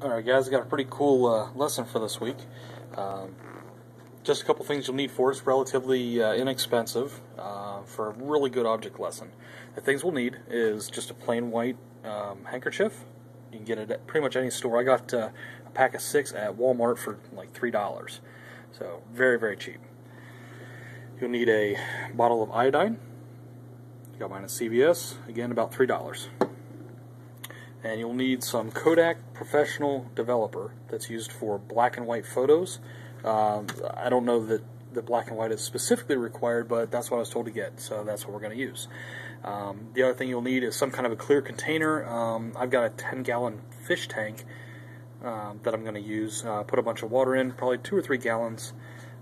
Alright guys, I got a pretty cool lesson for this week. Just a couple things you'll need for it. It's relatively inexpensive for a really good object lesson. The things we'll need is just a plain white handkerchief. You can get it at pretty much any store. I got a pack of 6 at Walmart for like $3. So very, very cheap. You'll need a bottle of iodine. Got mine at CVS, again about $3. And you'll need some Kodak Professional Developer that's used for black and white photos. I don't know that the black and white is specifically required, but that's what I was told to get, so that's what we're going to use. The other thing you'll need is some kind of a clear container. I've got a 10-gallon fish tank that I'm going to use. Put a bunch of water in, probably 2 or 3 gallons,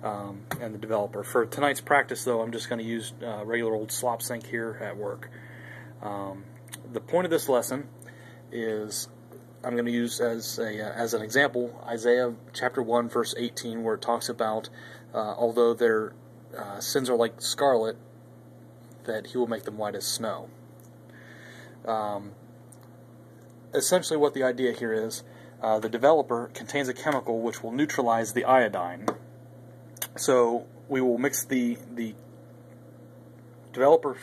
and the developer. For tonight's practice, though, I'm just going to use regular old slop sink here at work. The point of this lesson is I'm going to use as an example Isaiah chapter 1 verse 18, where it talks about although their sins are like scarlet, that he will make them white as snow. Essentially what the idea here is, the developer contains a chemical which will neutralize the iodine. So we will mix the developer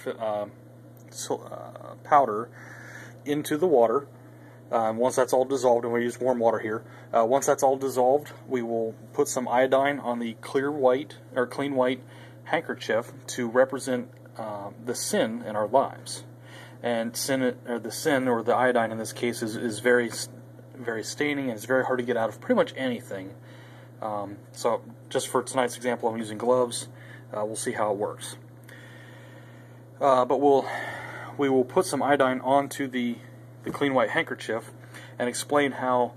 powder into the water. Once that's all dissolved, and we use warm water here, once that's all dissolved, we will put some iodine on the clear white or clean white handkerchief to represent the sin in our lives. And the sin or the iodine in this case is very, very staining, and it's very hard to get out of pretty much anything. So just for tonight's example, I'm using gloves. We'll see how it works. But we will put some iodine onto the clean white handkerchief and explain how,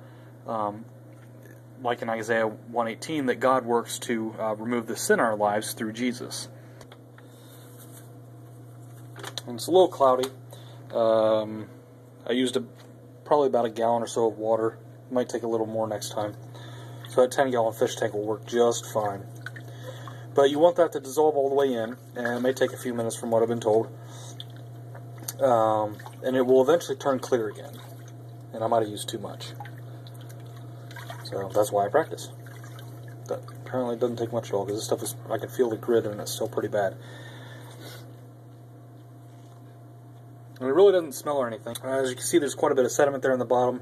like in Isaiah 1:18, that God works to remove the sin in our lives through Jesus. And it's a little cloudy. I used probably about a gallon or so of water. Might take a little more next time. So a 10-gallon fish tank will work just fine. But you want that to dissolve all the way in, and it may take a few minutes from what I've been told. And it will eventually turn clear again. And I might have used too much. So that's why I practice. But apparently it doesn't take much at all, because this stuff is, I can feel the grit and it's still pretty bad. And it really doesn't smell or anything. As you can see, there's quite a bit of sediment there in the bottom.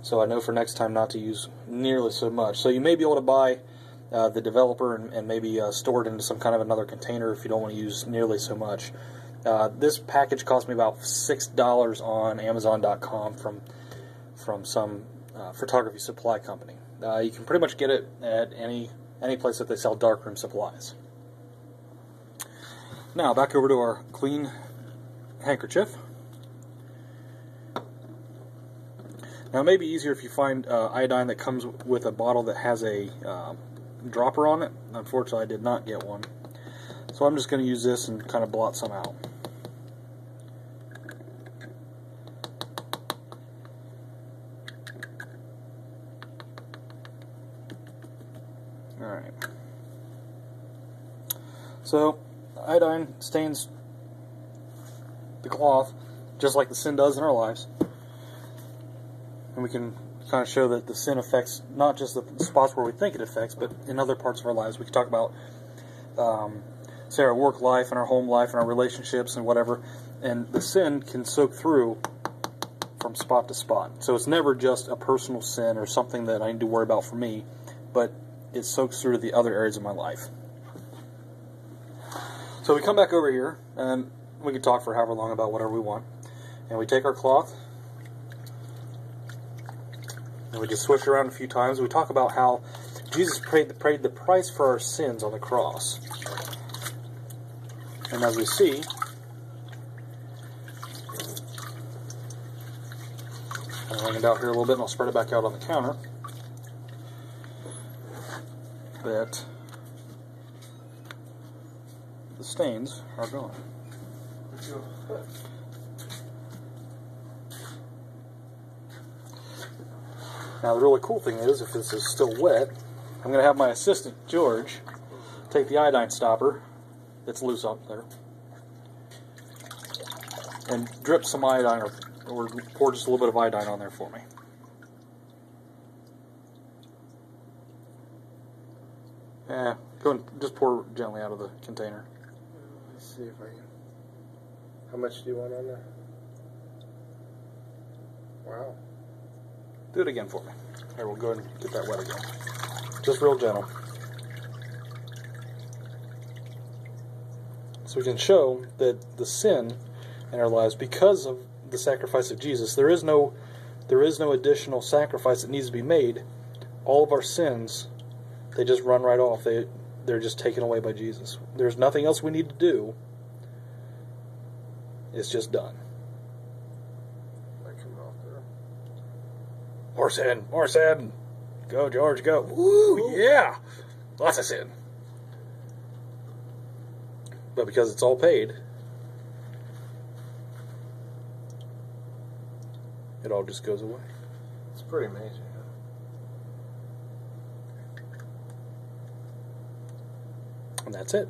So I know for next time not to use nearly so much. So you may be able to buy the developer and maybe store it into some kind of another container if you don't want to use nearly so much. This package cost me about $6 on Amazon.com from some photography supply company. You can pretty much get it at any place that they sell darkroom supplies. Now back over to our clean handkerchief. Now it may be easier if you find iodine that comes with a bottle that has a dropper on it. Unfortunately, I did not get one. So I'm just going to use this and kind of blot some out. Alright. So, iodine stains the cloth just like the sin does in our lives. And we can kind of show that the sin affects not just the spots where we think it affects, but in other parts of our lives. We can talk about say our work life and our home life and our relationships and whatever, and the sin can soak through from spot to spot. So it's never just a personal sin or something that I need to worry about for me, but it soaks through the other areas of my life. So we come back over here, and we can talk for however long about whatever we want, and we take our cloth and we just swish it around a few times. We talk about how Jesus paid the price for our sins on the cross. And as we see, I'll hang it out here a little bit and I'll spread it back out on the counter, that the stains are gone. Now the really cool thing is, if this is still wet, I'm going to have my assistant, George, take the iodine stopper that's loose up there and drip some iodine or pour just a little bit of iodine on there for me. Yeah, go and just pour gently out of the container. Let's see if I can. How much do you want on there? Wow. Do it again for me. Here, we'll go ahead and get that wet again. Just real gentle. So we can show that the sin in our lives, because of the sacrifice of Jesus, there is no additional sacrifice that needs to be made. All of our sins, they just run right off. They're just taken away by Jesus. There's nothing else we need to do. It's just done. More sin, more sin. Go, George, go. Woo, yeah. Lots of sin. But because it's all paid, it all just goes away. It's pretty amazing. And that's it.